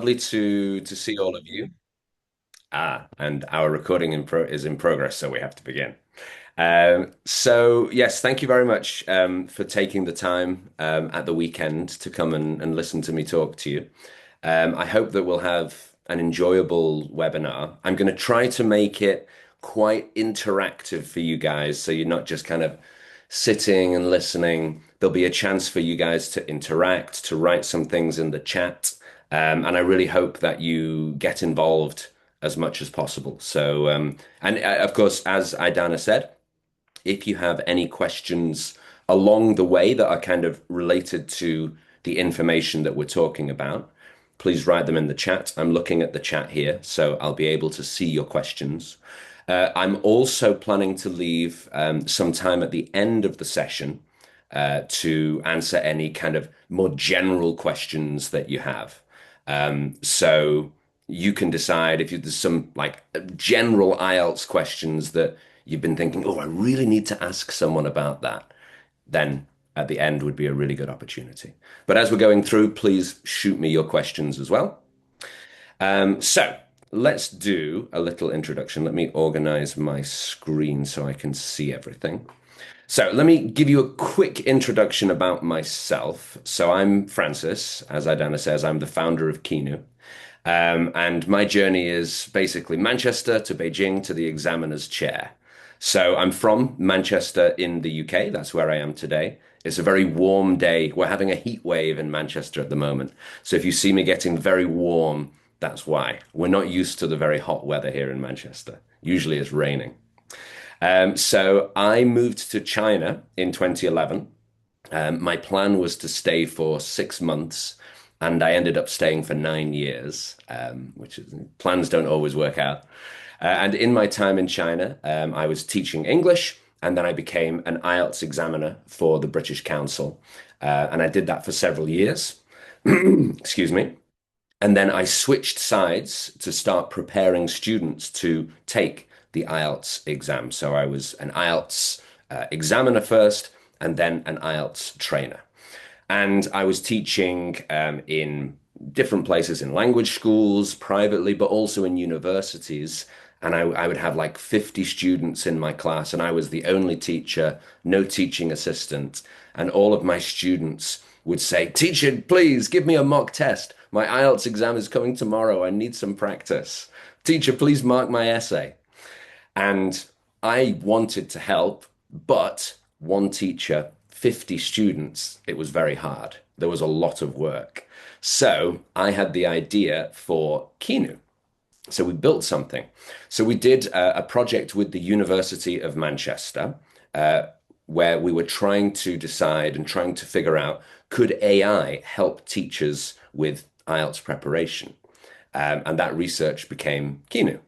Lovely to see all of you. And our recording is in progress, so we have to begin. So yes, thank you very much for taking the time at the weekend to come and listen to me talk to you. I hope that we'll have an enjoyable webinar. I'm going to try to make it quite interactive for you guys, so you're not just kind of sitting and listening. There'll be a chance for you guys to interact, to write some things in the chat, and I really hope that you get involved as much as possible. And of course, as Idana said, if you have any questions along the way that are kind of related to the information that we're talking about, please write them in the chat. I'm looking at the chat here, so I'll be able to see your questions. I'm also planning to leave some time at the end of the session to answer any kind of more general questions that you have. So you can decide if there's some like general IELTS questions that you've been thinking, oh, I really need to ask someone about that, then at the end would be a really good opportunity. But as we're going through, please shoot me your questions as well. So let's do a little introduction. Let me organize my screen so I can see everything. So let me give you a quick introduction about myself. So I'm Francis, as Idana says, I'm the founder of Kinu. And my journey is basically Manchester to Beijing to the examiner's chair. So I'm from Manchester in the UK. That's where I am today. It's a very warm day. We're having a heat wave in Manchester at the moment. So if you see me getting very warm, that's why. We're not used to the very hot weather here in Manchester. Usually it's raining. So I moved to China in 2011. My plan was to stay for 6 months, and I ended up staying for 9 years, which is, plans don't always work out. And in my time in China, I was teaching English, and then I became an IELTS examiner for the British Council. And I did that for several years. Excuse me. And then I switched sides to start preparing students to take the IELTS exam. So I was an IELTS examiner first, and then an IELTS trainer. And I was teaching in different places in language schools, privately, but also in universities. And I would have like 50 students in my class, and I was the only teacher, no teaching assistant. And all of my students would say, Teacher, please give me a mock test. My IELTS exam is coming tomorrow. I need some practice. Teacher, please mark my essay. And I wanted to help, but one teacher, 50 students, it was very hard. There was a lot of work. So I had the idea for Kinu. So we built something. So we did a project with the University of Manchester, where we were trying to decide and trying to figure out, could AI help teachers with IELTS preparation? And that research became Kinu.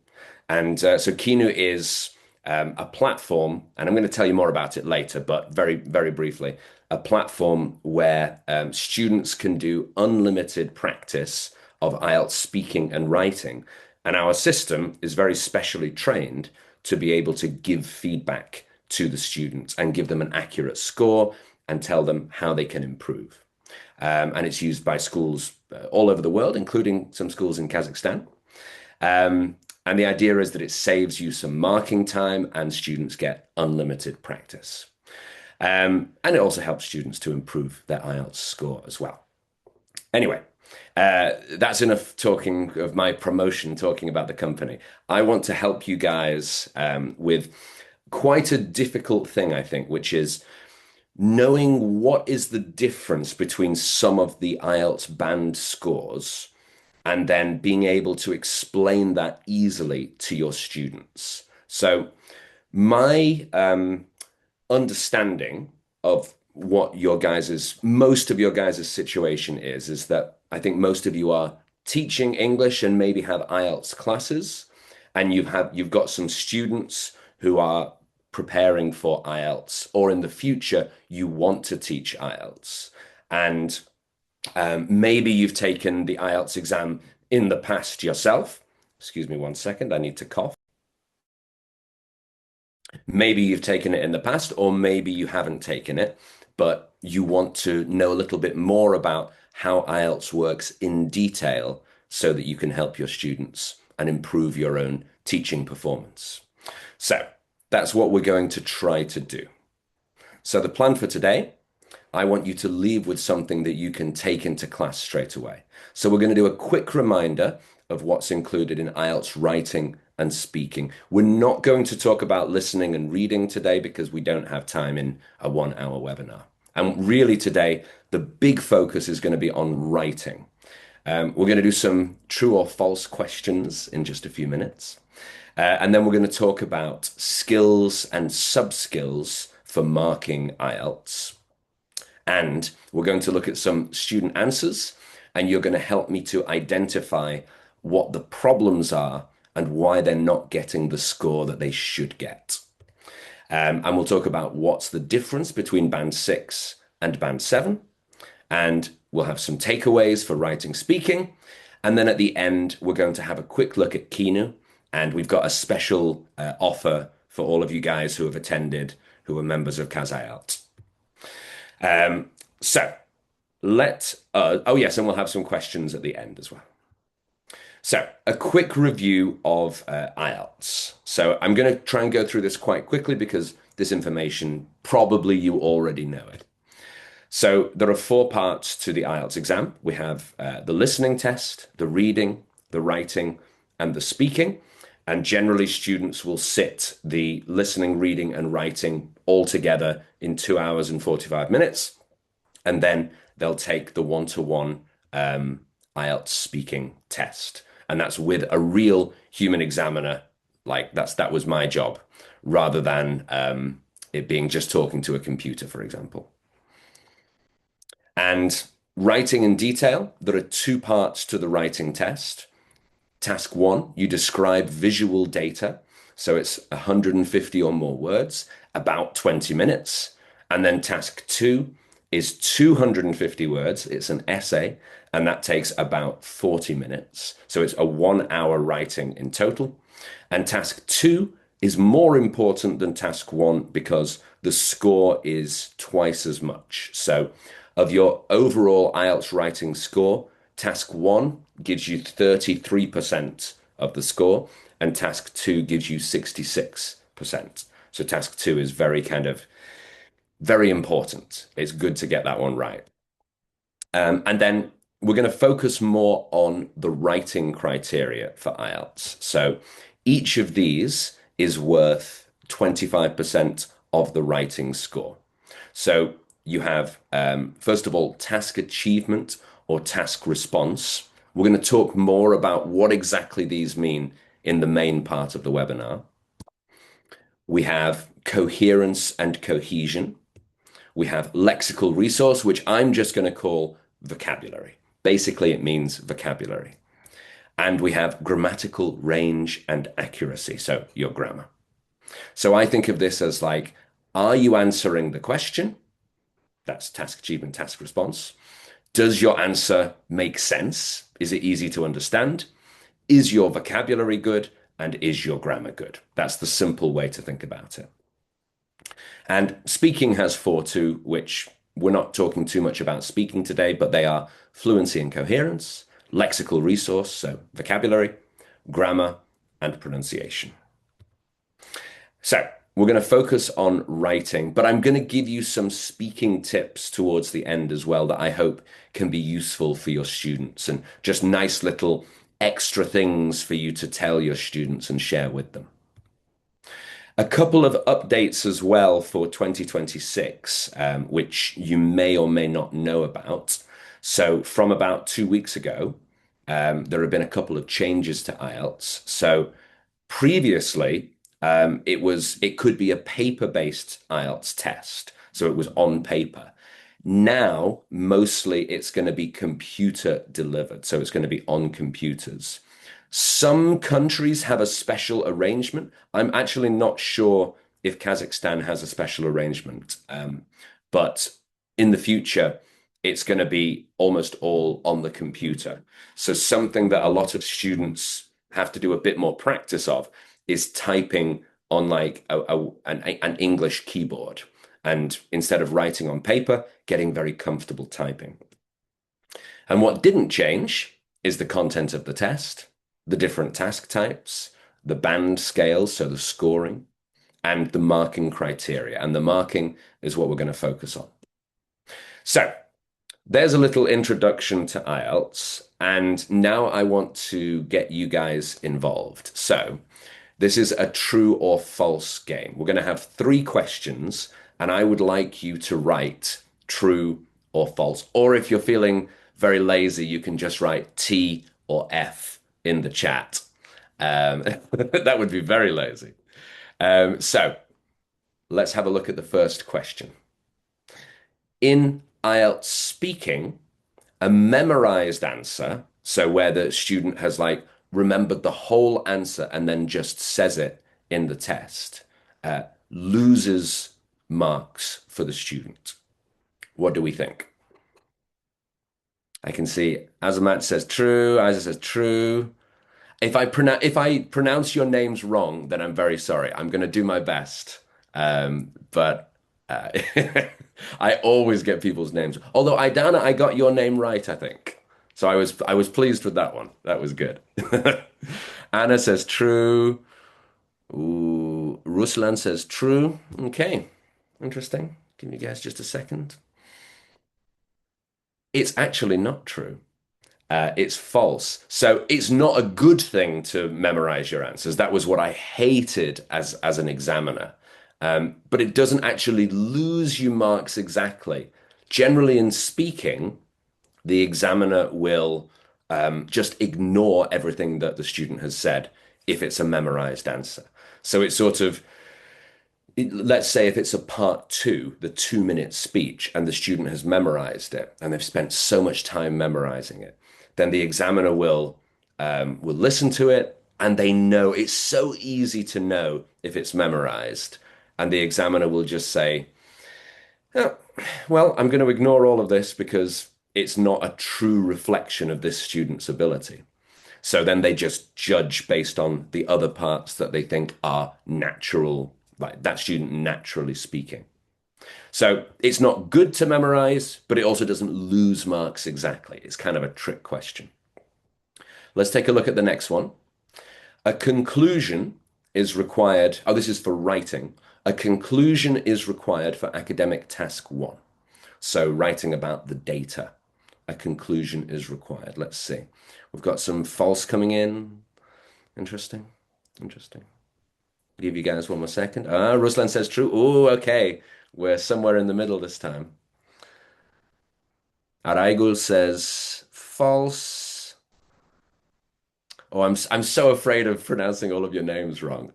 And so Kinu is a platform, and I'm going to tell you more about it later, but very, very briefly, a platform where students can do unlimited practice of IELTS speaking and writing. And our system is very specially trained to be able to give feedback to the students and give them an accurate score and tell them how they can improve. And it's used by schools all over the world, including some schools in Kazakhstan. And the idea is that it saves you some marking time and students get unlimited practice. And it also helps students to improve their IELTS score as well. Anyway, that's enough talking of my promotion, talking about the company. I want to help you guys with quite a difficult thing, I think, which is knowing what is the difference between some of the IELTS band scores and then being able to explain that easily to your students. So my understanding of what your guys's most of your guys's situation is that I think most of you are teaching English and maybe have IELTS classes, and you've got some students who are preparing for IELTS, or in the future you want to teach IELTS, and maybe you've taken the IELTS exam in the past yourself. Excuse me 1 second, I need to cough. Maybe you've taken it in the past, or maybe you haven't taken it, but you want to know a little bit more about how IELTS works in detail so that you can help your students and improve your own teaching performance. So that's what we're going to try to do. So the plan for today, I want you to leave with something that you can take into class straight away. So we're going to do a quick reminder of what's included in IELTS writing and speaking. We're not going to talk about listening and reading today because we don't have time in a 1 hour webinar. And really today, the big focus is going to be on writing. We're going to do some true or false questions in just a few minutes. And then we're going to talk about skills and sub-skills for marking IELTS. And we're going to look at some student answers, and you're going to help me to identify what the problems are and why they're not getting the score that they should get. And we'll talk about what's the difference between Band 6 and Band 7. And we'll have some takeaways for writing speaking. And then at the end, we're going to have a quick look at Kinu. And we've got a special offer for all of you guys who have attended, who are members of Kaz IELTS. So oh yes, and we'll have some questions at the end as well. So a quick review of IELTS. So I'm going to try and go through this quite quickly because this information, probably you already know it. So there are 4 parts to the IELTS exam. We have the listening test, the reading, the writing, and the speaking. And generally students will sit the listening, reading, and writing all together in 2 hours and 45 minutes. And then they'll take the one-to-one IELTS speaking test. And that's with a real human examiner. Like that was my job, rather than it being just talking to a computer, for example. And writing in detail, there are 2 parts to the writing test. Task 1, you describe visual data. So it's 150 or more words, about 20 minutes. And then task 2 is 250 words. It's an essay, and that takes about 40 minutes. So it's a 1 hour writing in total. And task 2 is more important than task 1 because the score is twice as much. So of your overall IELTS writing score, task 1 gives you 33% of the score, and task 2 gives you 66%. So task 2 is very important. It's good to get that one right. And then we're going to focus more on the writing criteria for IELTS. So each of these is worth 25% of the writing score. So you have, first of all, task achievement or task response. We're going to talk more about what exactly these mean in the main part of the webinar. We have coherence and cohesion. We have lexical resource, which I'm just going to call vocabulary. Basically, it means vocabulary. And we have grammatical range and accuracy, so your grammar. So I think of this as like, are you answering the question? That's task achievement, task response. Does your answer make sense? Is it easy to understand? Is your vocabulary good? And is your grammar good? That's the simple way to think about it. And speaking has 4 too, which we're not talking too much about speaking today, but they are fluency and coherence, lexical resource, so vocabulary, grammar, and pronunciation. So we're going to focus on writing, but I'm going to give you some speaking tips towards the end as well that I hope can be useful for your students, and just nice little extra things for you to tell your students and share with them. A couple of updates as well for 2026, which you may or may not know about. So from about 2 weeks ago, there have been a couple of changes to IELTS. So previously, it could be a paper-based IELTS test. So it was on paper. Now, mostly it's going to be computer delivered. So it's going to be on computers. Some countries have a special arrangement. I'm actually not sure if Kazakhstan has a special arrangement. But in the future, it's going to be almost all on the computer. So something that a lot of students have to do a bit more practice of is typing on like an English keyboard. And instead of writing on paper, getting very comfortable typing. And what didn't change is the content of the test, the different task types, the band scales, so the scoring, and the marking criteria. And the marking is what we're going to focus on. So there's a little introduction to IELTS, and now I want to get you guys involved. So this is a true or false game. We're going to have three questions, and I would like you to write true or false. Or if you're feeling very lazy, you can just write T or F in the chat. That would be very lazy. So let's have a look at the first question. In IELTS speaking, a memorized answer, so where the student has like remembered the whole answer and then just says it in the test, loses marks for the student. What do we think? I can see Azamat says true, Isa says true. If I pronounce your names wrong, then I'm very sorry. I'm going to do my best. But uh, I always get people's names. Although Idana, I got your name right, I think. So I was pleased with that one. That was good. Anna says true. Ooh, Ruslan says true. Okay, interesting. Give me guys just a second. It's actually not true. It's false. So it's not a good thing to memorize your answers. That was what I hated as an examiner. But it doesn't actually lose you marks exactly. Generally, in speaking, the examiner will just ignore everything that the student has said if it's a memorized answer. So it's sort of let's say if it's a part two, the 2 minute speech, and the student has memorized it and they've spent so much time memorizing it, then the examiner will listen to it and they know it's so easy to know if it's memorized. And the examiner will just say, oh, well, I'm going to ignore all of this because it's not a true reflection of this student's ability. So then they just judge based on the other parts that they think are natural, like that student naturally speaking. So it's not good to memorize, but it also doesn't lose marks exactly. It's kind of a trick question. Let's take a look at the next one. A conclusion is required. Oh, this is for writing. A conclusion is required for academic task one. So writing about the data. A conclusion is required. Let's see. We've got some false coming in. Interesting. Interesting. Give you guys one more second. Ah, Ruslan says true. Oh, okay. We're somewhere in the middle this time. Araigul says false. Oh, I'm so afraid of pronouncing all of your names wrong.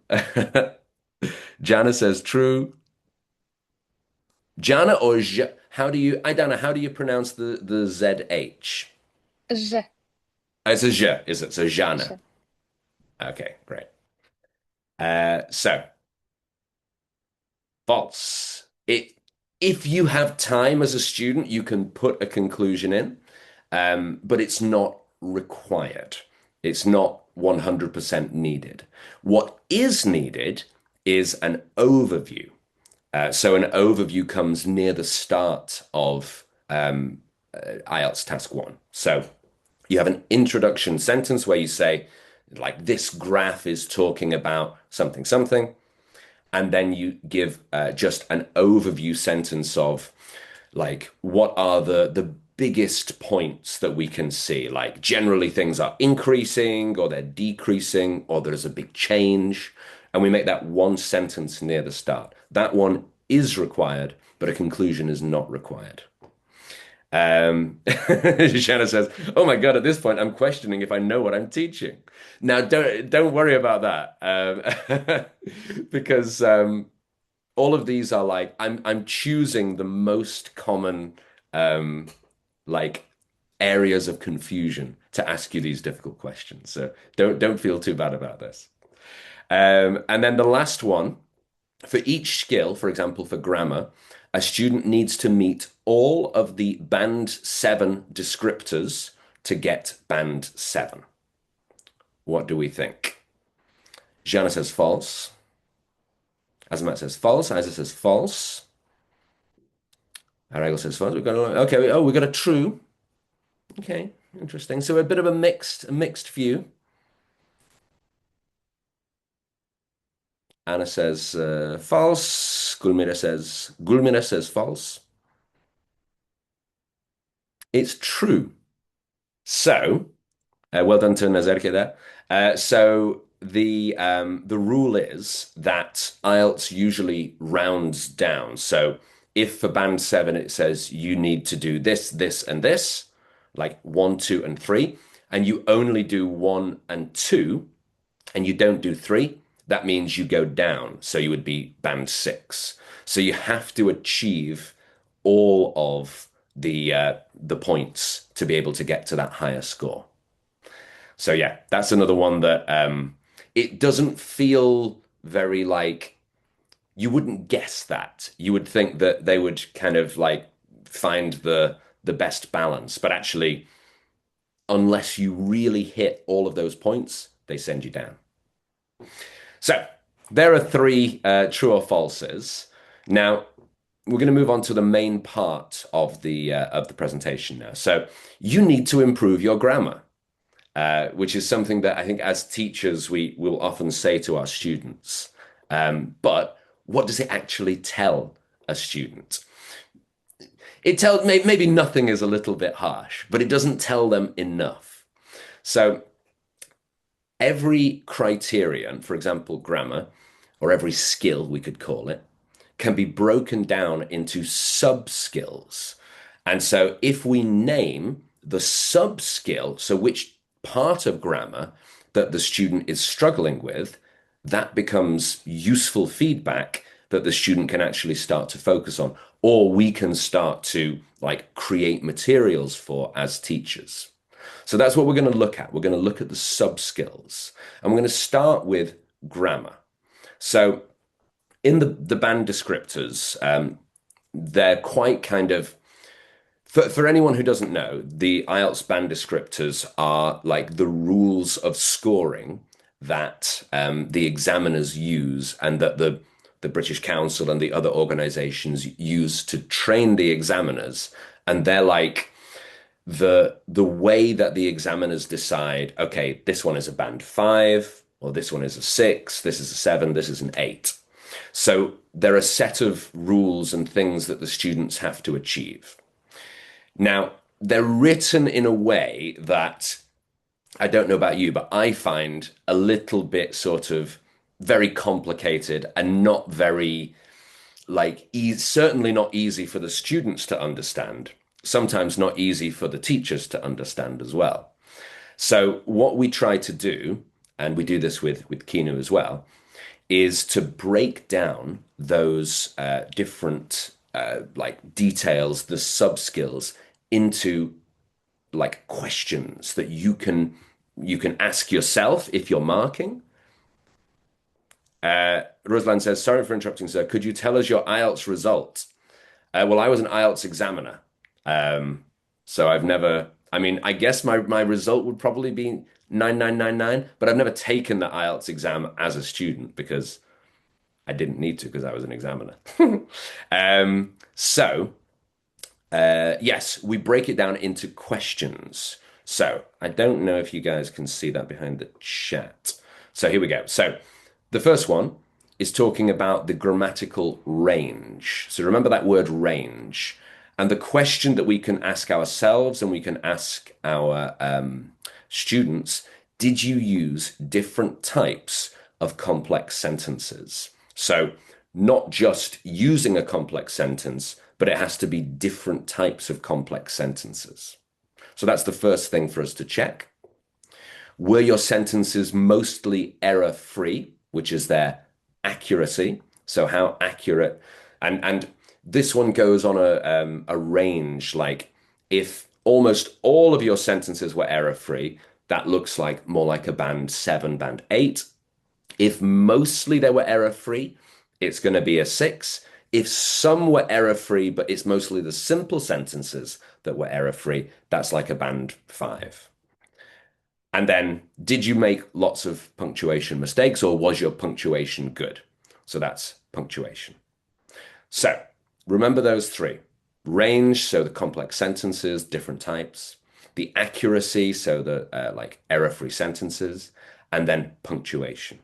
Jana says true. Jana or J, how do you, I don't know, how do you pronounce the ZH? J, It's a J, is it? So Jana. J. Okay, great. So false. If you have time as a student, you can put a conclusion in, but it's not required. It's not 100% needed. What is needed is an overview. So an overview comes near the start of IELTS task one. So you have an introduction sentence where you say, like, this graph is talking about something, something, and then you give just an overview sentence of like what are the biggest points that we can see. Like generally things are increasing or they're decreasing or there's a big change, and we make that one sentence near the start. That one is required, but a conclusion is not required. Shanna says, "Oh my God, at this point, I'm questioning if I know what I'm teaching." Now, don't worry about that, because all of these are like I'm choosing the most common um, like areas of confusion to ask you these difficult questions. So don't feel too bad about this. And then the last one. For each skill, for example, for grammar, a student needs to meet all of the band 7 descriptors to get band 7. What do we think? Jana says false. Azamat says false. Isa says false. Arago says false. We've got a, okay. Oh, we got a true. Okay. Interesting. So a bit of a mixed view. Anna says false. Gulmira says false. It's true. So, well done to Nazarke there. So the rule is that IELTS usually rounds down. So if for band seven it says you need to do this, this, and this, like one, two, and three, and you only do one and two, and you don't do three, that means you go down. So you would be band six. So you have to achieve all of the points to be able to get to that higher score. So yeah, that's another one that it doesn't feel very like you wouldn't guess that. You would think that they would kind of like find the best balance, but actually, unless you really hit all of those points, they send you down. So there are three true or falses. Now we're going to move on to the main part of the presentation now. So you need to improve your grammar, which is something that I think as teachers we will often say to our students. But what does it actually tell a student? It tells maybe nothing is a little bit harsh, but it doesn't tell them enough. So every criterion, for example, grammar, or every skill, we could call it, can be broken down into sub skills. And so if we name the sub skill, so which part of grammar that the student is struggling with, that becomes useful feedback that the student can actually start to focus on, or we can start to like create materials for as teachers. So that's what we're going to look at. We're going to look at the sub skills, and we're going to start with grammar. So in the band descriptors, they're quite kind of for anyone who doesn't know, the IELTS band descriptors are like the rules of scoring that the examiners use and that the British Council and the other organizations use to train the examiners. And they're like the way that the examiners decide, okay, this one is a band five, or this one is a six, this is a seven, this is an eight. So there are a set of rules and things that the students have to achieve. Now, they're written in a way that I don't know about you, but I find a little bit sort of very complicated and not very certainly not easy for the students to understand. Sometimes not easy for the teachers to understand as well. So what we try to do, and we do this with Kinu as well, is to break down those different like details, the sub skills into like questions that you can ask yourself if you're marking. Ruslan says, "Sorry for interrupting, sir. Could you tell us your IELTS result?" Well, I was an IELTS examiner, so I've never. I mean, I guess my result would probably be 9999, but I've never taken the IELTS exam as a student because I didn't need to because I was an examiner. So yes, we break it down into questions. So I don't know if you guys can see that behind the chat. So here we go. So the first one is talking about the grammatical range. So remember that word range. And the question that we can ask ourselves and we can ask our students, did you use different types of complex sentences? So not just using a complex sentence, but it has to be different types of complex sentences. So that's the first thing for us to check. Were your sentences mostly error-free, which is their accuracy? So how accurate, and this one goes on a range. Like if almost all of your sentences were error-free, that looks like more like a band seven, band eight. If mostly they were error-free, it's going to be a six. If some were error-free, but it's mostly the simple sentences that were error-free, that's like a band five. And then, did you make lots of punctuation mistakes or was your punctuation good? So that's punctuation. So remember those three. Range, so the complex sentences, different types. the accuracy, so the like error-free sentences, and then punctuation.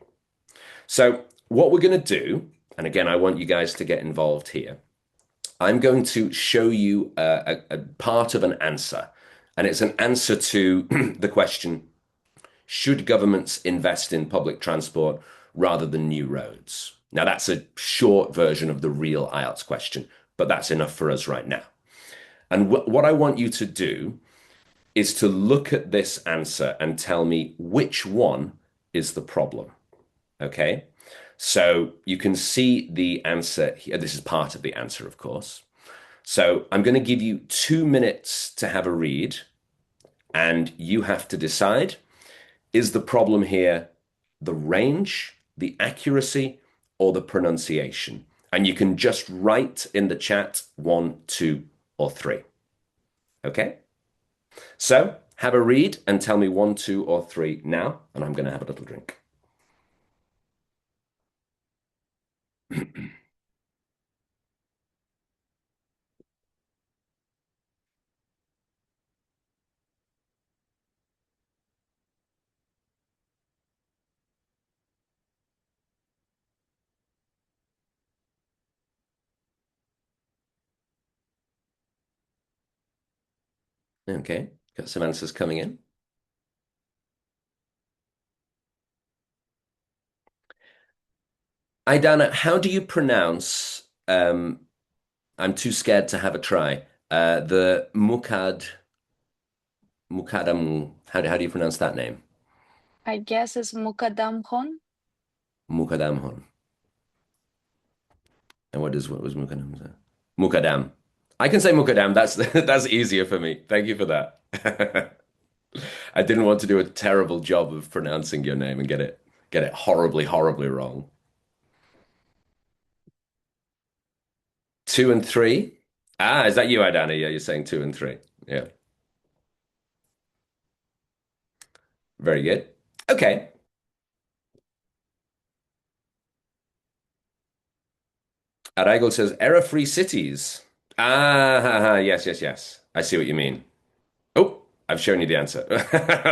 So what we're going to do, and again, I want you guys to get involved here. I'm going to show you a part of an answer, and it's an answer to the question, should governments invest in public transport rather than new roads? Now, that's a short version of the real IELTS question, but that's enough for us right now. And what I want you to do is to look at this answer and tell me which one is the problem. Okay? So you can see the answer here. This is part of the answer, of course. So I'm going to give you 2 minutes to have a read, and you have to decide, is the problem here the range, the accuracy, or the pronunciation? And you can just write in the chat one, two, or three. Okay? So have a read and tell me one, two, or three now, and I'm going to have a little drink. Okay, got some answers coming in. Idana, how do you pronounce, I'm too scared to have a try, the Mukadamu, how do you pronounce that name? I guess it's Mukadamhon. Mukadamhon. And what was Mukadam? Mukadam. I can say Mukadam. That's that's easier for me. Thank you for that. I didn't want to do a terrible job of pronouncing your name and get it horribly, horribly wrong. Two and three. Ah, is that you, Idana? Yeah, you're saying two and three. Yeah, very good. Okay. Arago says error-free cities. Yes, yes, yes. I see what you mean. Oh, I've shown you the answer.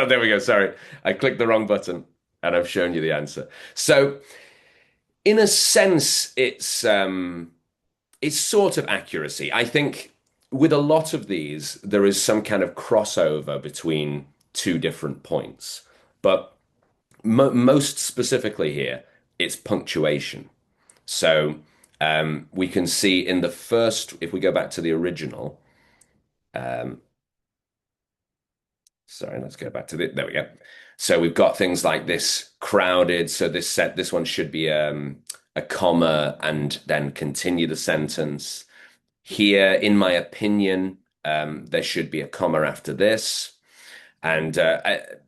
There we go. Sorry. I clicked the wrong button and I've shown you the answer. So, in a sense, it's sort of accuracy. I think with a lot of these, there is some kind of crossover between two different points. But most specifically here, it's punctuation. So we can see in the first, if we go back to the original, um, sorry, let's go back to there we go. So we've got things like this crowded. So this one should be a comma and then continue the sentence. Here, in my opinion, there should be a comma after this. And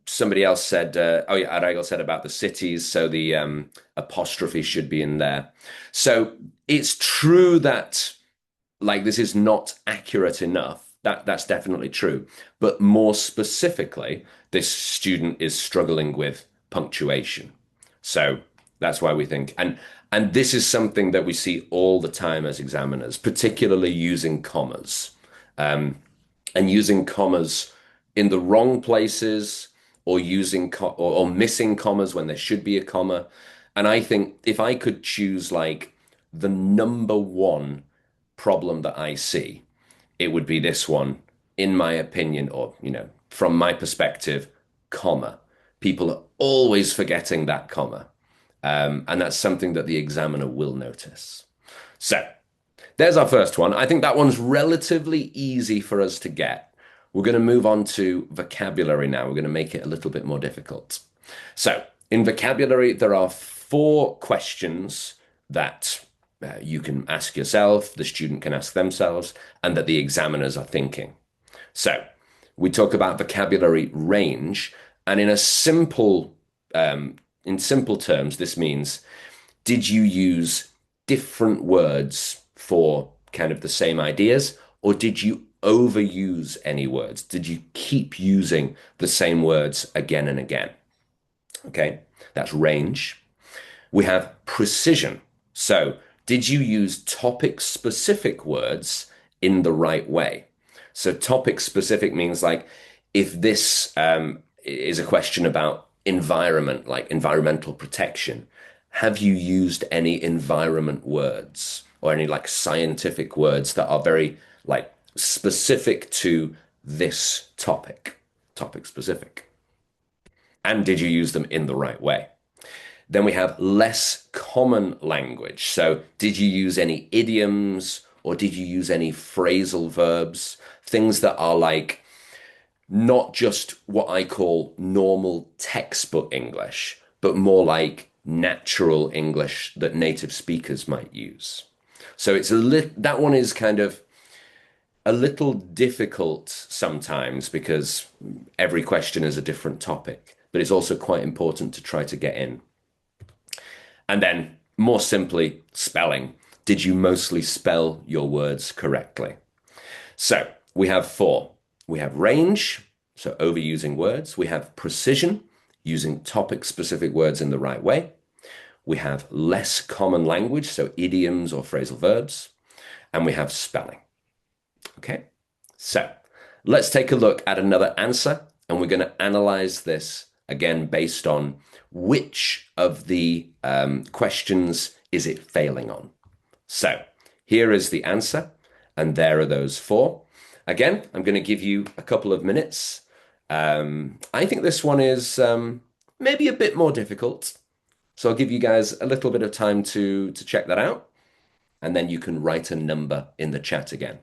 somebody else said, oh yeah, Arago said about the cities, so the apostrophe should be in there. So it's true that like this is not accurate enough. That's definitely true. But more specifically, this student is struggling with punctuation. So that's why we think, and this is something that we see all the time as examiners, particularly using commas. And using commas in the wrong places or or missing commas when there should be a comma. And I think if I could choose like the number one problem that I see, it would be this one, in my opinion, or from my perspective, comma. People are always forgetting that comma. And that's something that the examiner will notice. So there's our first one. I think that one's relatively easy for us to get. We're going to move on to vocabulary now. We're going to make it a little bit more difficult. So in vocabulary, there are 4 questions that you can ask yourself, the student can ask themselves, and that the examiners are thinking. So we talk about vocabulary range, and in simple terms, this means, did you use different words for kind of the same ideas, or did you overuse any words? Did you keep using the same words again and again? Okay, that's range. We have precision. So, did you use topic specific words in the right way? So, topic specific means like if this is a question about environment, like environmental protection, have you used any environment words or any like scientific words that are very like specific to this topic, topic specific? And did you use them in the right way? Then we have less common language. So, did you use any idioms or did you use any phrasal verbs? Things that are like not just what I call normal textbook English, but more like natural English that native speakers might use. So that one is kind of a little difficult sometimes because every question is a different topic, but it's also quite important to try to get in. And then more simply, spelling. Did you mostly spell your words correctly? So we have four. We have range, so overusing words. We have precision, using topic specific words in the right way. We have less common language, so idioms or phrasal verbs. And we have spelling. Okay, so let's take a look at another answer, and we're going to analyze this again based on which of the questions is it failing on. So here is the answer, and there are those four. Again, I'm going to give you a couple of minutes. I think this one is maybe a bit more difficult. So I'll give you guys a little bit of time to check that out, and then you can write a number in the chat again.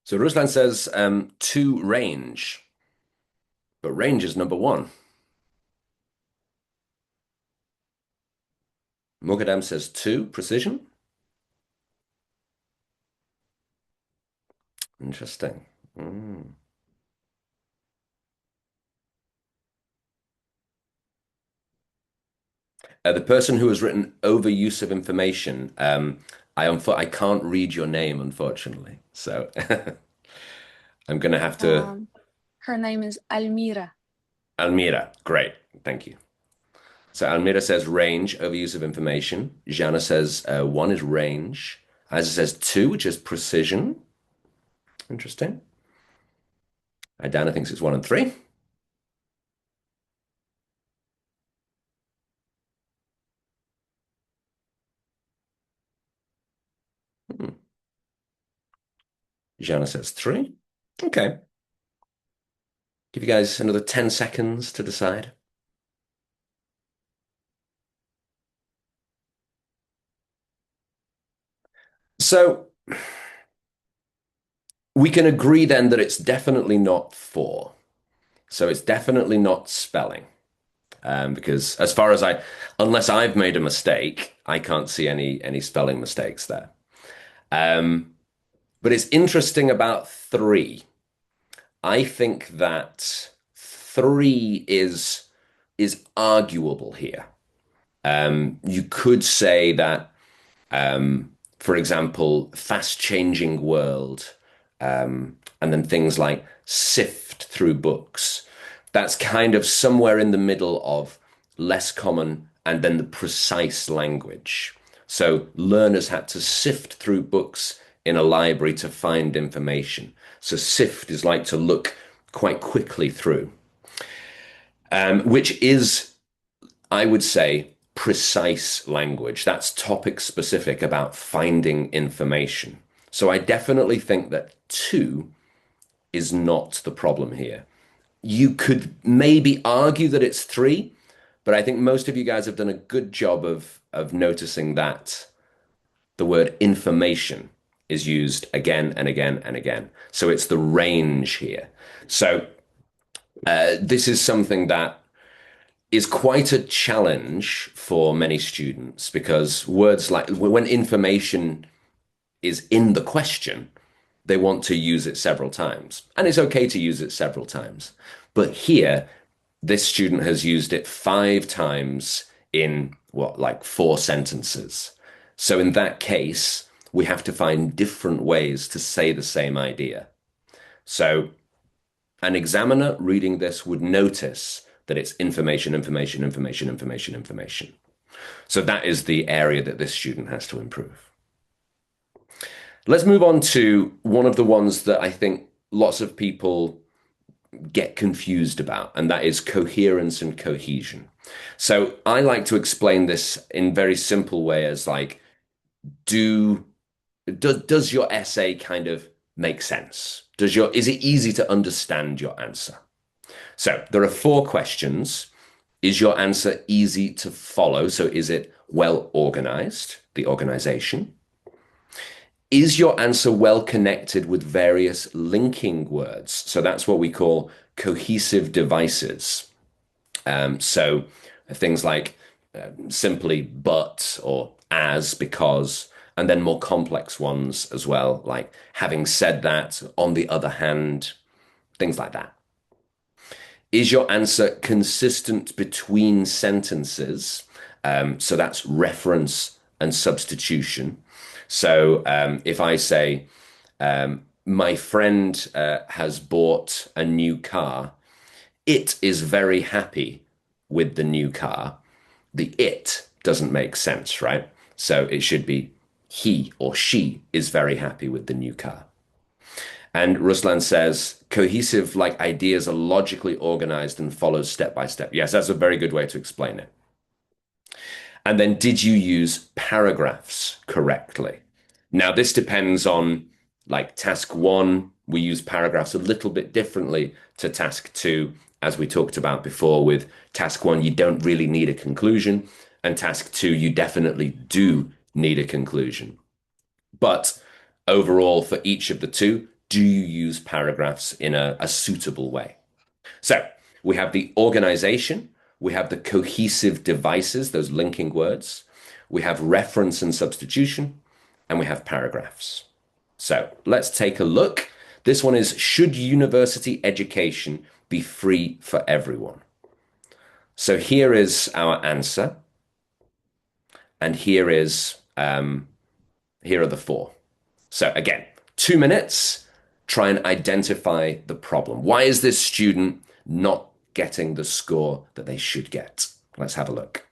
So Ruslan says two range, but range is number one. Mughadam says two precision. Interesting. Mm. The person who has written overuse of information, I can't read your name, unfortunately. So I'm going to have to. Um, her name is Almira. Almira, great. Thank you. So Almira says range, overuse of information. Jana says one is range. Isa says two, which is precision. Interesting. Dana thinks it's one and three. Hmm. Jana says three. Okay. Give you guys another 10 seconds to decide. So we can agree then that it's definitely not four. So it's definitely not spelling. Because as far as unless I've made a mistake, I can't see any spelling mistakes there. Um, but it's interesting about three. I think that three is arguable here. You could say that, for example, fast-changing world, and then things like sift through books. That's kind of somewhere in the middle of less common and then the precise language. So learners had to sift through books in a library to find information. So sift is like to look quite quickly through, which is, I would say, precise language. That's topic specific about finding information. So I definitely think that two is not the problem here. You could maybe argue that it's three, but I think most of you guys have done a good job of noticing that the word information is used again and again and again. So it's the range here. So this is something that is quite a challenge for many students because words like when information is in the question, they want to use it several times. And it's okay to use it several times. But here, this student has used it 5 times in what, like 4 sentences. So in that case, we have to find different ways to say the same idea. So an examiner reading this would notice that it's information, information, information, information, information. So that is the area that this student has to improve. Let's move on to one of the ones that I think lots of people get confused about, and that is coherence and cohesion. So I like to explain this in very simple way as like, do does your essay kind of make sense? Is it easy to understand your answer? So there are 4 questions. Is your answer easy to follow? So is it well organized, the organization? Is your answer well connected with various linking words? So that's what we call cohesive devices. So things like simply but or as, because, and then more complex ones as well, like having said that, on the other hand, things like that. Is your answer consistent between sentences? So that's reference and substitution. So if I say, my friend has bought a new car, it is very happy with the new car. The it doesn't make sense, right? So it should be he or she is very happy with the new car. And Ruslan says cohesive, like ideas are logically organized and follows step by step. Yes, that's a very good way to explain it. And then did you use paragraphs correctly? Now, this depends on like task one, we use paragraphs a little bit differently to task two, as we talked about before. With task one, you don't really need a conclusion. And task two, you definitely do need a conclusion. But overall, for each of the two, do you use paragraphs in a suitable way? So we have the organization, we have the cohesive devices, those linking words, we have reference and substitution, and we have paragraphs. So let's take a look. This one is, should university education be free for everyone? So here is our answer, and here are the 4. So again, 2 minutes, try and identify the problem. Why is this student not getting the score that they should get? Let's have a look.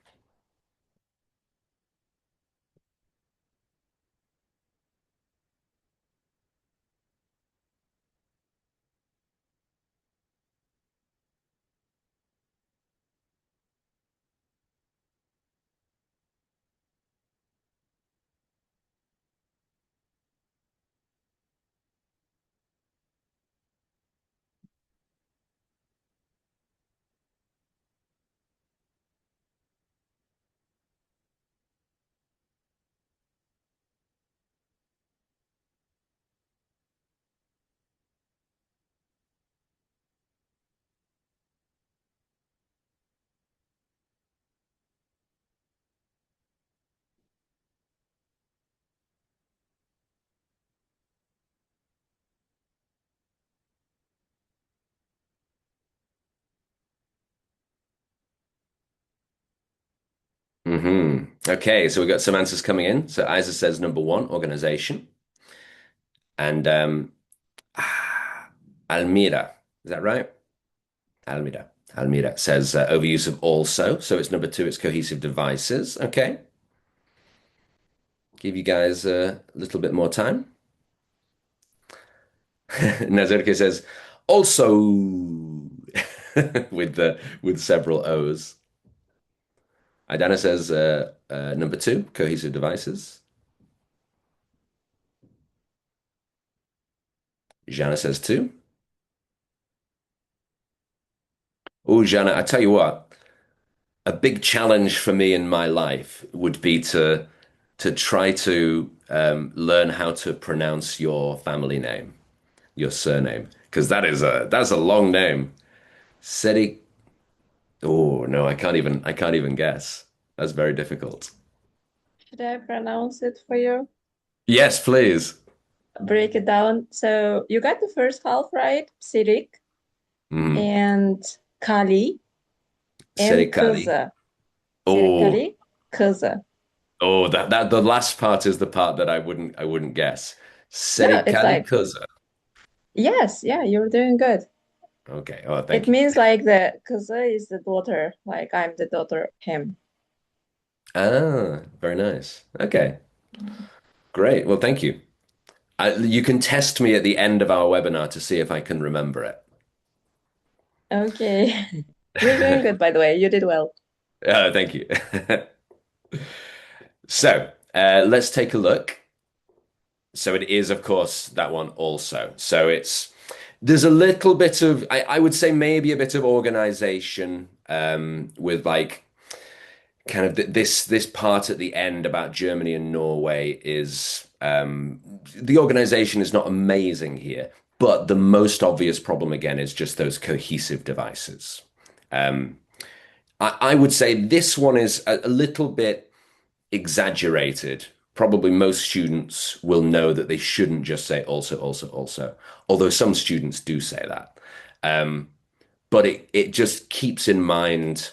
Okay, so we got some answers coming in. So Isa says number 1, organization. And Almira, is that right? Almira. Almira says overuse of also. So it's number 2, it's cohesive devices. Okay, give you guys a little bit more time. Nazirke says also with several O's. Idana says number 2, cohesive devices. Jana says 2. Oh, Jana, I tell you what, a big challenge for me in my life would be to try to learn how to pronounce your family name, your surname, because that's a long name. Seri Oh no, I can't even guess. That's very difficult. Should I pronounce it for you? Yes, please. Break it down. So you got the first half right, Sirik Mm. and Kali and Serikali. Kızı. Oh, Sirikali, Kızı. oh, that the last part is the part that I wouldn't guess. No, it's Serikali like, kuzu. yes, yeah, you're doing good. Okay. Oh, It thank you. means like the Kızı is the daughter, like I'm the daughter of him. Ah, very nice. Okay. Great. Well, thank you. You can test me at the end of our webinar to see if I can remember Okay. You're doing it. good, by the way. You did well. Oh, thank you. So, let's take a look. So it is, of course, that one also. So there's a little bit of, I would say maybe a bit of organization with like kind of this part at the end about Germany and Norway is the organization is not amazing here, but the most obvious problem again is just those cohesive devices. Um, I would say this one is a little bit exaggerated. Probably most students will know that they shouldn't just say also, also, also, although some students do say that. Um, but it just keeps in mind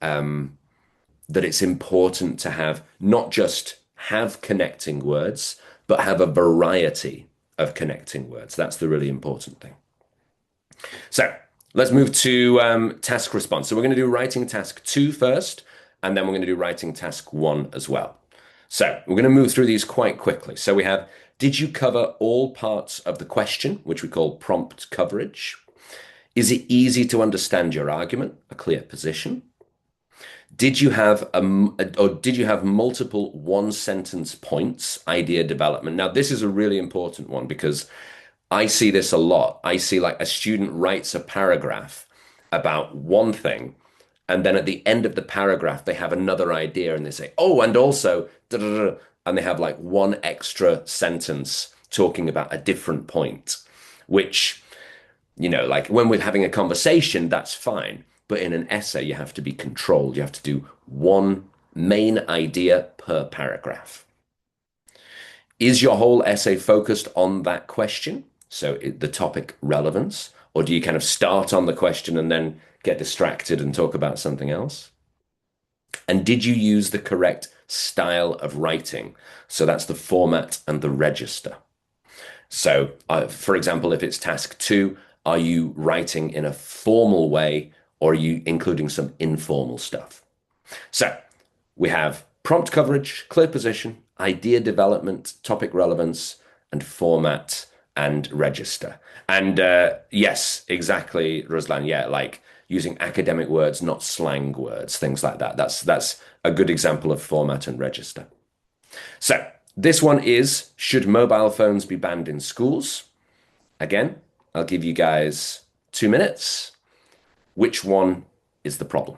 that it's important to have not just have connecting words, but have a variety of connecting words. That's the really important thing. So let's move to task response. So we're going to do writing task two first, and then we're going to do writing task one as well. So we're going to move through these quite quickly. So we have, did you cover all parts of the question, which we call prompt coverage? Is it easy to understand your argument, a clear position? Did you have or did you have multiple one sentence points, idea development? Now, this is a really important one because I see this a lot. I see like a student writes a paragraph about one thing, and then at the end of the paragraph, they have another idea and they say, oh, and also, da, da, da, and they have like one extra sentence talking about a different point, which, like when we're having a conversation, that's fine. But in an essay, you have to be controlled. You have to do one main idea per paragraph. Is your whole essay focused on that question? So the topic relevance, or do you kind of start on the question and then get distracted and talk about something else? And did you use the correct style of writing? So that's the format and the register. So, for example, if it's task two, are you writing in a formal way or are you including some informal stuff? So, we have prompt coverage, clear position, idea development, topic relevance, and format and register. And yes, exactly, Ruslan. Yeah, like using academic words, not slang words, things like that. That's a good example of format and register. So this one is, should mobile phones be banned in schools? Again, I'll give you guys 2 minutes. Which one is the problem?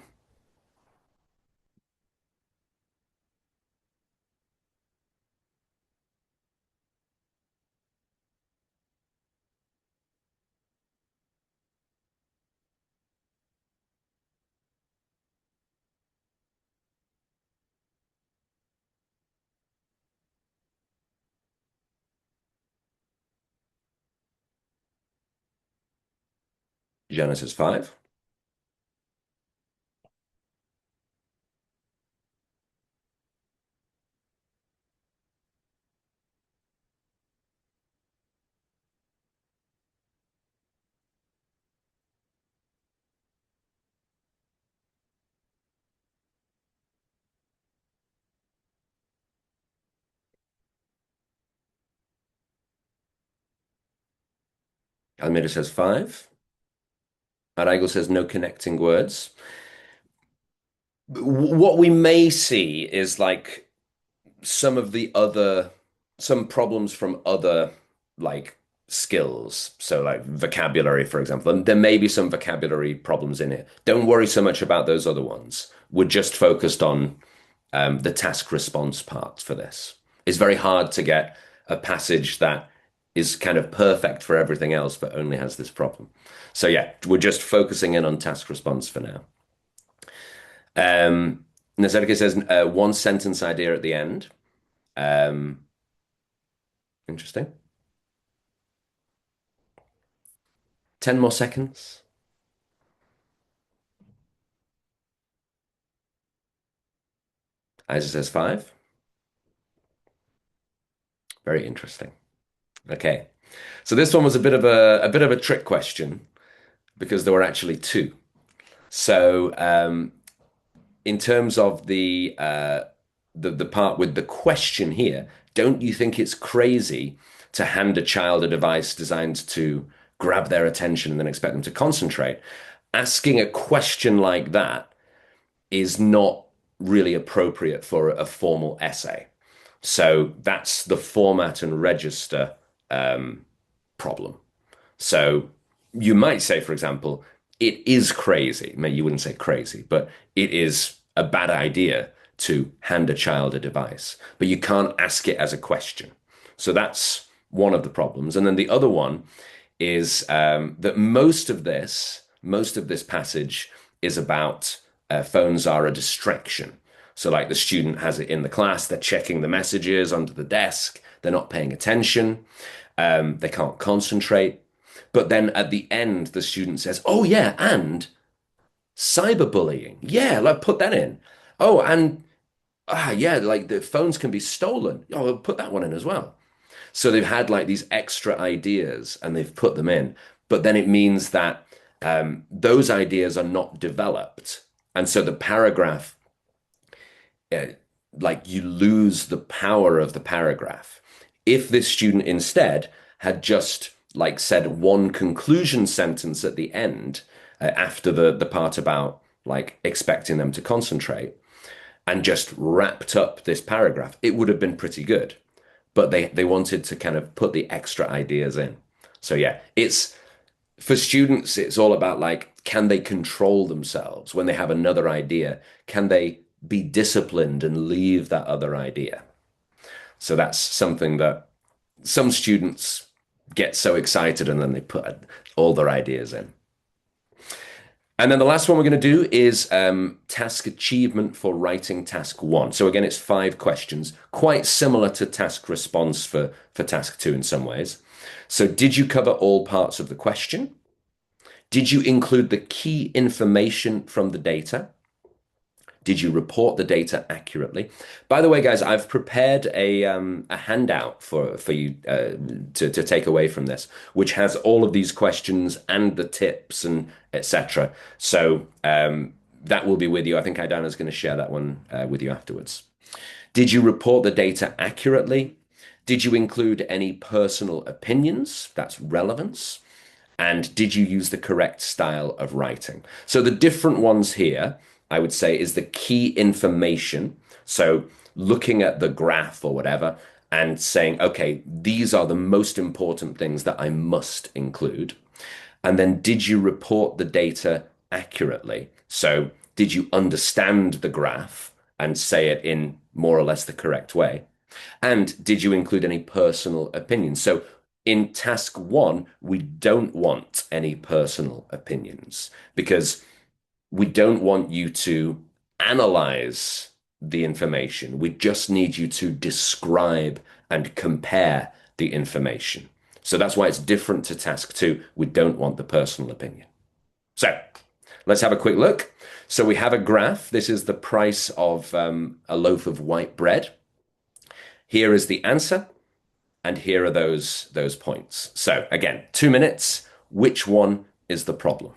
Genesis 5. Almeida says 5. Arago says no connecting words. What we may see is like some of the other, some problems from other like skills. So like vocabulary, for example, and there may be some vocabulary problems in it. Don't worry so much about those other ones. We're just focused on the task response part for this. It's very hard to get a passage that is kind of perfect for everything else, but only has this problem. So yeah, we're just focusing in on task response for now. Nazarka says one sentence idea at the end. Um, Interesting. 10 more seconds. Isa says five. Very interesting. Okay. So this one was a bit of a trick question because there were actually two. So in terms of the part with the question here, don't you think it's crazy to hand a child a device designed to grab their attention and then expect them to concentrate? Asking a question like that is not really appropriate for a formal essay. So that's the format and register problem. So you might say, for example, it is crazy. Maybe you wouldn't say crazy, but it is a bad idea to hand a child a device, but you can't ask it as a question. So that's one of the problems. And then the other one is that most of this passage is about phones are a distraction. So, like the student has it in the class, they're checking the messages under the desk, they're not paying attention, they can't concentrate. But then at the end, the student says, "Oh yeah, and cyberbullying. Yeah, like put that in. Oh, and yeah, like the phones can be stolen. Oh, I'll put that one in as well." So they've had like these extra ideas and they've put them in, but then it means that those ideas are not developed, and so the paragraph, uh, like you lose the power of the paragraph. If this student instead had just like said one conclusion sentence at the end after the part about like expecting them to concentrate and just wrapped up this paragraph, it would have been pretty good. But they wanted to kind of put the extra ideas in. So yeah, it's for students, it's all about like, can they control themselves when they have another idea? Can they be disciplined and leave that other idea? So that's something that some students get so excited and then they put all their ideas in. And then the last one we're going to do is task achievement for writing task one. So again, it's 5 questions, quite similar to task response for task two in some ways. So did you cover all parts of the question? Did you include the key information from the data? Did you report the data accurately? By the way, guys, I've prepared a handout for you to take away from this, which has all of these questions and the tips and etc. So that will be with you. I think Idana's going to share that one with you afterwards. Did you report the data accurately? Did you include any personal opinions? That's relevance. And did you use the correct style of writing? So the different ones here, I would say, is the key information. So looking at the graph or whatever and saying, okay, these are the most important things that I must include. And then did you report the data accurately? So did you understand the graph and say it in more or less the correct way? And did you include any personal opinions? So in task one, we don't want any personal opinions because we don't want you to analyze the information. We just need you to describe and compare the information. So that's why it's different to task two. We don't want the personal opinion. So let's have a quick look. So we have a graph. This is the price of a loaf of white bread. Here is the answer, and here are those points. So again, 2 minutes. Which one is the problem?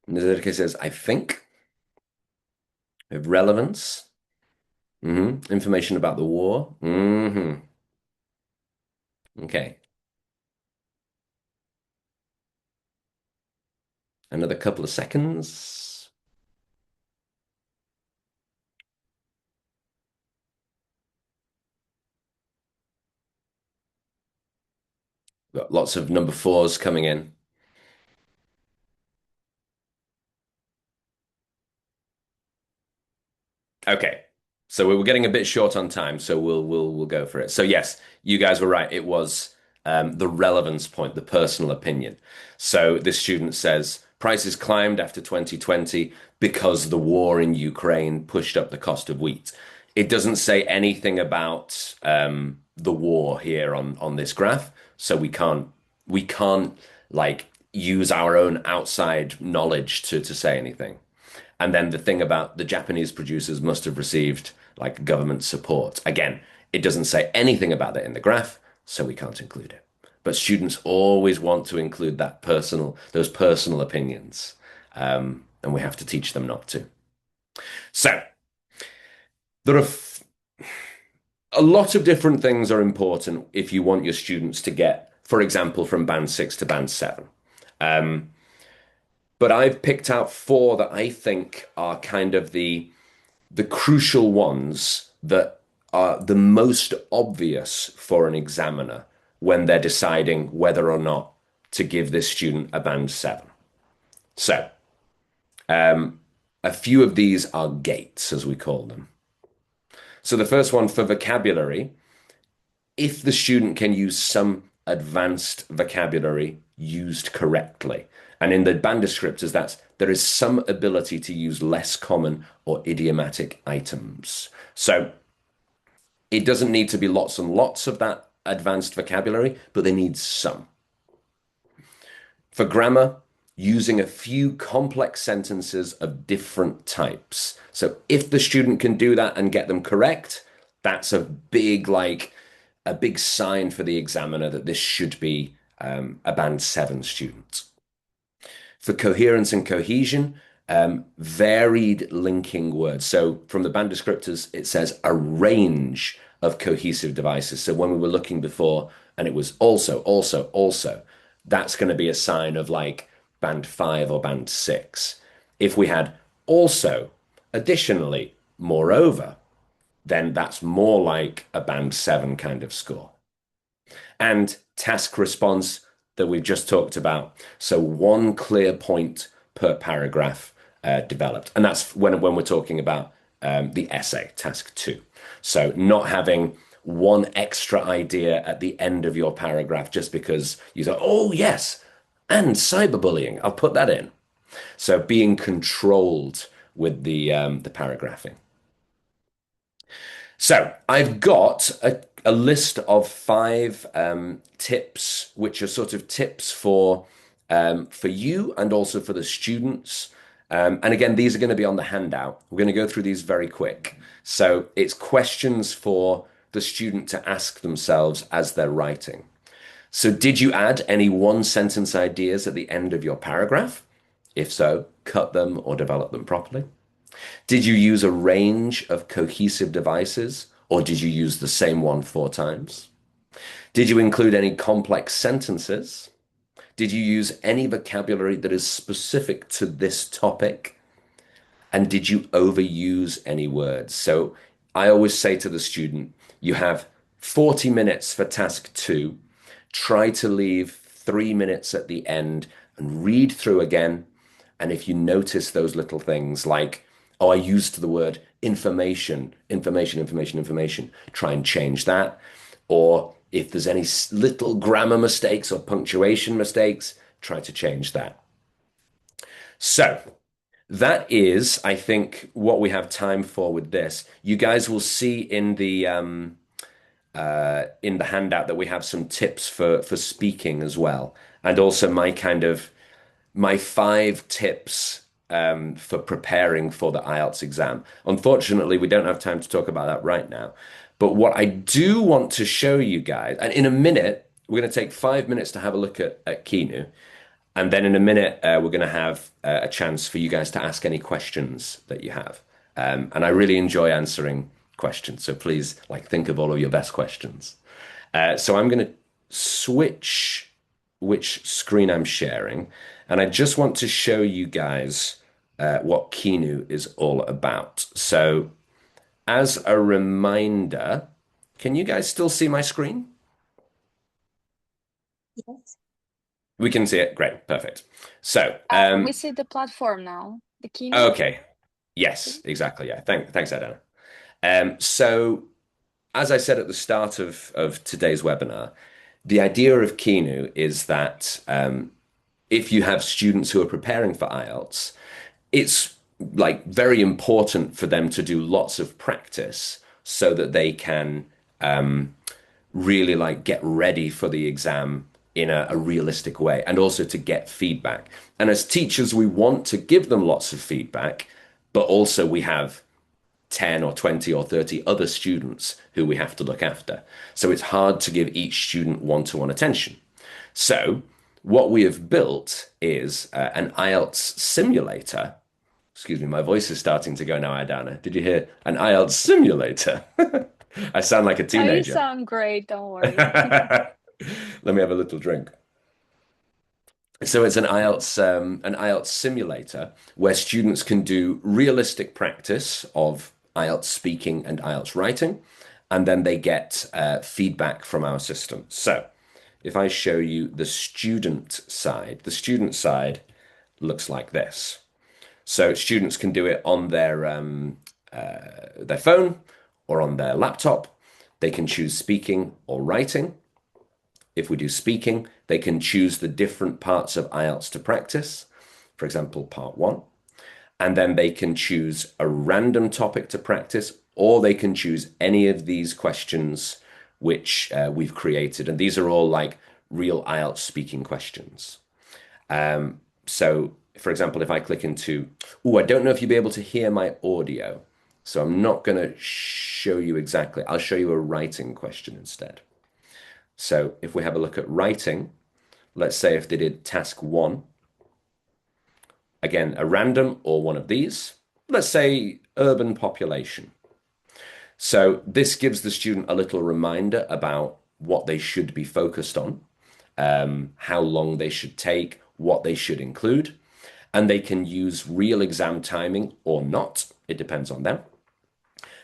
Nizarke says, I think. We have relevance. Information about the war. Okay. Another couple of seconds. Got lots of number fours coming in. Okay. So we were getting a bit short on time, so we'll go for it. So yes, you guys were right. It was the relevance point, the personal opinion. So this student says prices climbed after 2020 because the war in Ukraine pushed up the cost of wheat. It doesn't say anything about the war here on this graph, so we can't like use our own outside knowledge to say anything. And then the thing about the Japanese producers must have received like government support. Again, it doesn't say anything about that in the graph, so we can't include it. But students always want to include those personal opinions, and we have to teach them not to. So there are a lot of different things are important if you want your students to get, for example, from band six to band seven. Um, but I've picked out four that I think are kind of the crucial ones that are the most obvious for an examiner when they're deciding whether or not to give this student a band seven. So, um, a few of these are gates, as we call them. So, the first one for vocabulary, if the student can use some advanced vocabulary used correctly. And in the band descriptors, that's there is some ability to use less common or idiomatic items. So it doesn't need to be lots and lots of that advanced vocabulary, but they need some. For grammar, using a few complex sentences of different types. So if the student can do that and get them correct, that's a big sign for the examiner that this should be a band seven student. For coherence and cohesion, varied linking words. So from the band descriptors, it says a range of cohesive devices. So when we were looking before, and it was also, that's going to be a sign of like band five or band six. If we had also, additionally, moreover, then that's more like a band seven kind of score. And task response that we've just talked about. So one clear point per paragraph developed. And that's when we're talking about the essay, task two. So not having one extra idea at the end of your paragraph just because you thought, oh, yes, and cyberbullying, I'll put that in. So being controlled with the paragraphing. So I've got a list of five tips, which are sort of tips for you and also for the students. And again, these are going to be on the handout. We're going to go through these very quick. So it's questions for the student to ask themselves as they're writing. So did you add any one sentence ideas at the end of your paragraph? If so, cut them or develop them properly. Did you use a range of cohesive devices, or did you use the same one four times? Did you include any complex sentences? Did you use any vocabulary that is specific to this topic? And did you overuse any words? So I always say to the student, you have 40 minutes for task two. Try to leave 3 minutes at the end and read through again. And if you notice those little things like, oh, I used the word information, try and change that. Or if there's any little grammar mistakes or punctuation mistakes, try to change that. So that is, I think, what we have time for with this. You guys will see in the handout that we have some tips for speaking as well, and also my five tips for preparing for the IELTS exam. Unfortunately, we don't have time to talk about that right now. But what I do want to show you guys, and in a minute, we're going to take 5 minutes to have a look at Kinu. And then in a minute, we're going to have a chance for you guys to ask any questions that you have. And I really enjoy answering questions. So please, like, think of all of your best questions. So I'm going to switch which screen I'm sharing, and I just want to show you guys what Kinu is all about. So as a reminder, can you guys still see my screen? Yes. We can see it. Great, perfect. So, We see the platform now, the keynote. okay, yes, exactly. Yeah, thanks, Adana. So, as I said at the start of today's webinar, the idea of Kinu is that if you have students who are preparing for IELTS, it's like very important for them to do lots of practice so that they can really like get ready for the exam in a realistic way and also to get feedback. And as teachers, we want to give them lots of feedback, but also we have 10 or 20 or 30 other students who we have to look after. So it's hard to give each student one-to-one attention. So what we have built is an IELTS simulator. Excuse me, my voice is starting to go now, Adana. Did you hear an IELTS simulator? I sound like a Oh, you teenager. sound great, don't worry. Let me have a little drink. So it's an IELTS simulator where students can do realistic practice of IELTS speaking and IELTS writing, and then they get feedback from our system. So if I show you the student side looks like this. So students can do it on their phone or on their laptop. They can choose speaking or writing. If we do speaking, they can choose the different parts of IELTS to practice, for example, part one. And then they can choose a random topic to practice, or they can choose any of these questions which we've created. And these are all like real IELTS speaking questions. So, for example, if I click into, I don't know if you'll be able to hear my audio. So I'm not going to show you exactly. I'll show you a writing question instead. So if we have a look at writing, let's say if they did task one, again, a random or one of these, let's say urban population. So this gives the student a little reminder about what they should be focused on, how long they should take, what they should include, and they can use real exam timing or not. It depends on them.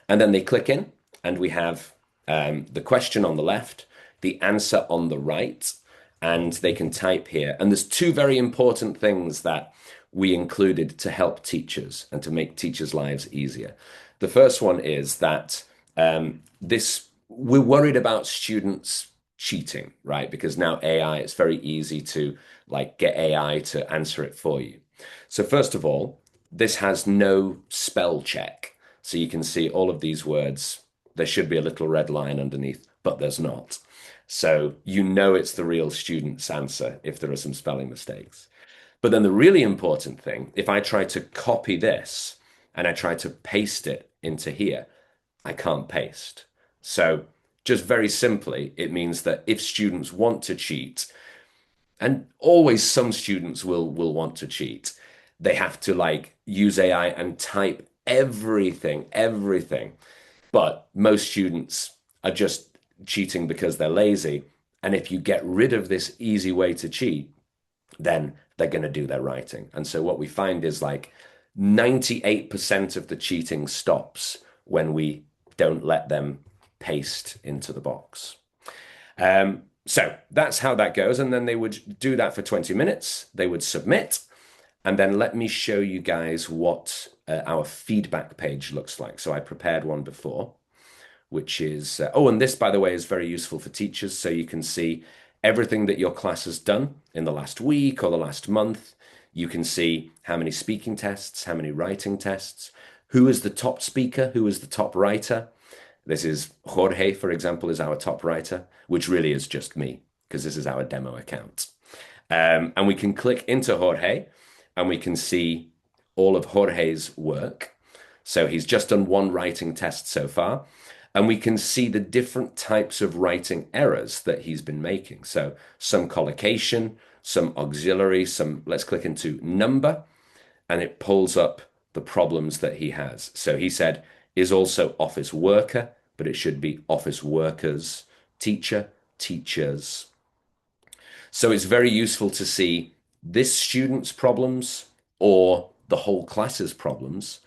And then they click in, and we have the question on the left, the answer on the right, and they can type here. And there's two very important things that we included to help teachers and to make teachers' lives easier. The first one is that we're worried about students cheating, right? Because now AI, it's very easy to like get AI to answer it for you. So first of all, this has no spell check. So you can see all of these words. There should be a little red line underneath, but there's not. So you know it's the real student's answer if there are some spelling mistakes. But then the really important thing, if I try to copy this and I try to paste it into here, I can't paste. So just very simply, it means that if students want to cheat, and always some students will want to cheat, they have to like use AI and type everything. But most students are just cheating because they're lazy. And if you get rid of this easy way to cheat, then they're going to do their writing. And so what we find is like 98% of the cheating stops when we don't let them paste into the box. So that's how that goes. And then they would do that for 20 minutes. They would submit. And then let me show you guys what our feedback page looks like. So I prepared one before, which is, and this, by the way, is very useful for teachers. So you can see everything that your class has done in the last week or the last month. You can see how many speaking tests, how many writing tests, who is the top speaker, who is the top writer. This is Jorge, for example, is our top writer, which really is just me because this is our demo account. And we can click into Jorge and we can see all of Jorge's work. So he's just done one writing test so far. And we can see the different types of writing errors that he's been making. So some collocation, some auxiliary, let's click into number, and it pulls up the problems that he has. So he said, is also office worker, but it should be office workers, teacher, teachers. So it's very useful to see this student's problems or the whole class's problems.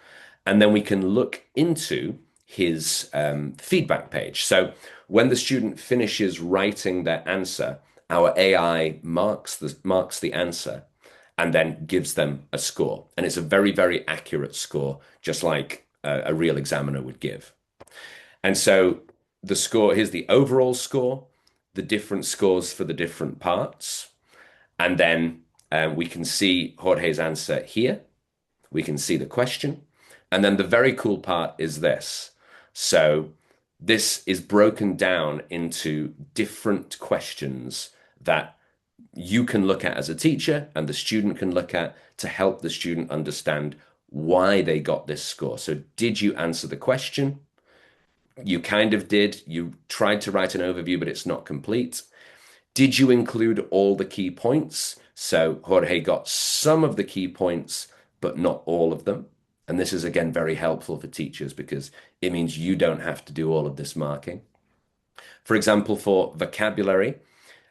And then we can look into his feedback page. So when the student finishes writing their answer, our AI marks the answer and then gives them a score. And it's a very, very accurate score, just like a real examiner would give. And so the score, here's the overall score, the different scores for the different parts. And then we can see Jorge's answer here. We can see the question. And then the very cool part is this. So this is broken down into different questions that you can look at as a teacher and the student can look at to help the student understand why they got this score. So did you answer the question? You kind of did. You tried to write an overview, but it's not complete. Did you include all the key points? So Jorge got some of the key points, but not all of them. And this is again very helpful for teachers because it means you don't have to do all of this marking. For example, for vocabulary,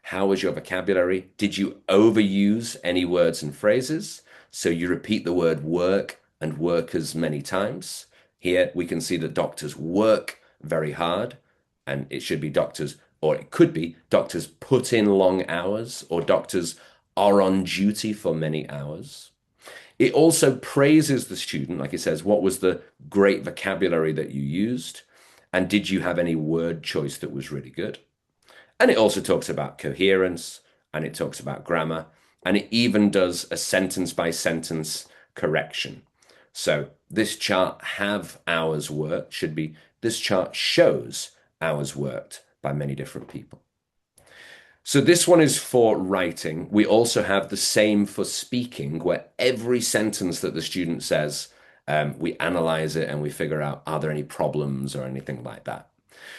how was your vocabulary? Did you overuse any words and phrases? So you repeat the word work and workers many times. Here we can see that doctors work very hard, and it should be doctors, or it could be doctors put in long hours, or doctors are on duty for many hours. It also praises the student, like it says, what was the great vocabulary that you used? And did you have any word choice that was really good? And it also talks about coherence and it talks about grammar and it even does a sentence by sentence correction. So this chart have hours worked should be this chart shows hours worked by many different people. So this one is for writing. We also have the same for speaking, where every sentence that the student says, we analyze it and we figure out are there any problems or anything like that.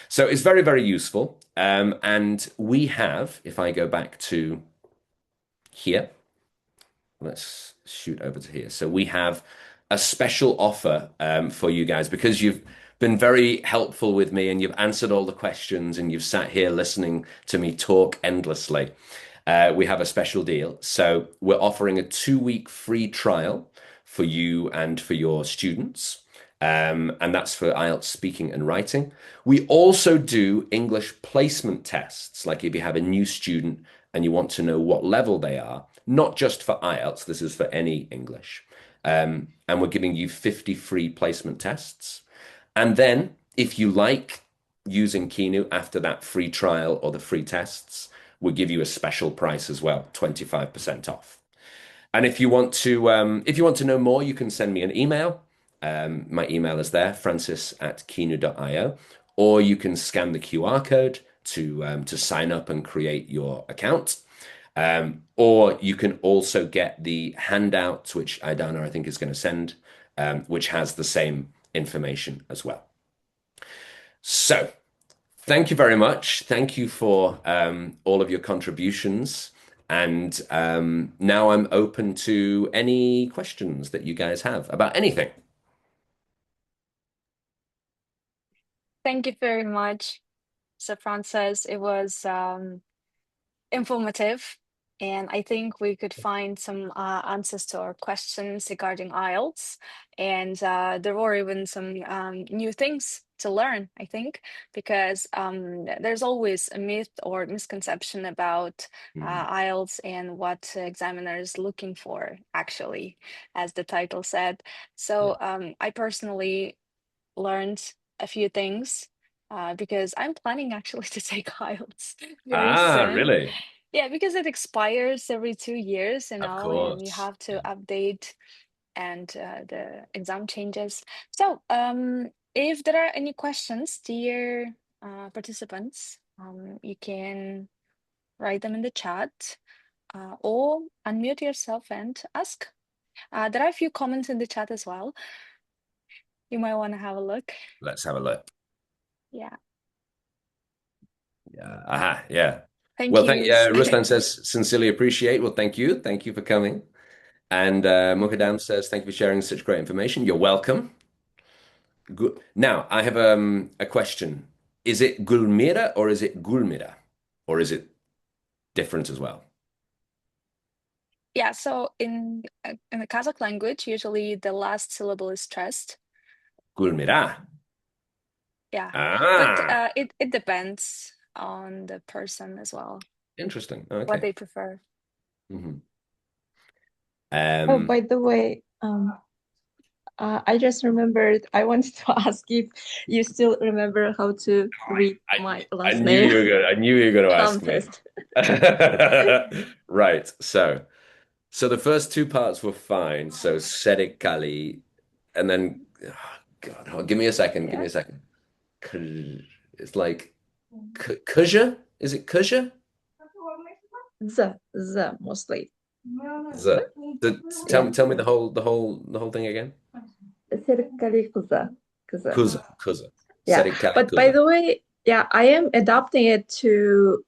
So it's very, very useful. And we have, if I go back to here, let's shoot over to here. So we have a special offer for you guys because you've been very helpful with me and you've answered all the questions and you've sat here listening to me talk endlessly. We have a special deal. So we're offering a 2-week free trial for you and for your students. And that's for IELTS speaking and writing. We also do English placement tests, like if you have a new student and you want to know what level they are, not just for IELTS, this is for any English. And we're giving you 50 free placement tests. And then if you like using Kinu after that free trial or the free tests, we'll give you a special price as well, 25% off. And if you want to know more, you can send me an email. My email is there, francis@kinu.io, or you can scan the QR code to sign up and create your account. Or you can also get the handout, which Aidana, I think, is going to send, which has the same information as well. So thank you very much. Thank you for all of your contributions. And now I'm open to any questions that you guys have about anything. Thank you very much, Sir Francis. It was informative, and I think we could find some answers to our questions regarding IELTS. And there were even some new things to learn, I think, because there's always a myth or misconception about IELTS and what examiners looking for, actually, as the title said. Yeah. So I personally learned a few things because I'm planning actually to take IELTS very Ah, soon. really? Yeah, because it expires every 2 years, Of and you course. have to update and the exam changes. So, if there are any questions, dear participants, you can write them in the chat or unmute yourself and ask. There are a few comments in the chat as well. You might want to have a look. Let's have a look. Yeah. Yeah. Aha, yeah. Thank Well, thank you. Ruslan says sincerely appreciate. Well, thank you. Thank you for coming. And Mukadam says, thank you for sharing such great information. You're welcome. Good. Now, I have a question. Is it Gulmira or is it Gulmira? Or is it different as well? Yeah, so in the Kazakh language, usually the last syllable is stressed. Gulmira. Yeah, but Ah, it depends on the person as well, interesting. what Okay. they prefer. Mhm. Oh, Um, by the way, I just remembered I wanted to ask if you still remember how to read my I last knew name. you were going. I knew you were going to Palm ask me. test. Right. So the first two parts were fine. So Serikali, and then oh God, give me a second. Give me Yeah. a second. It's like Kuja. Is it Kuja? Z mostly. Z. Yeah. Tell me the whole thing again. Serikali kızı. Kuza. Yeah. Serikali But by Kuza. the way, yeah, I am adapting it to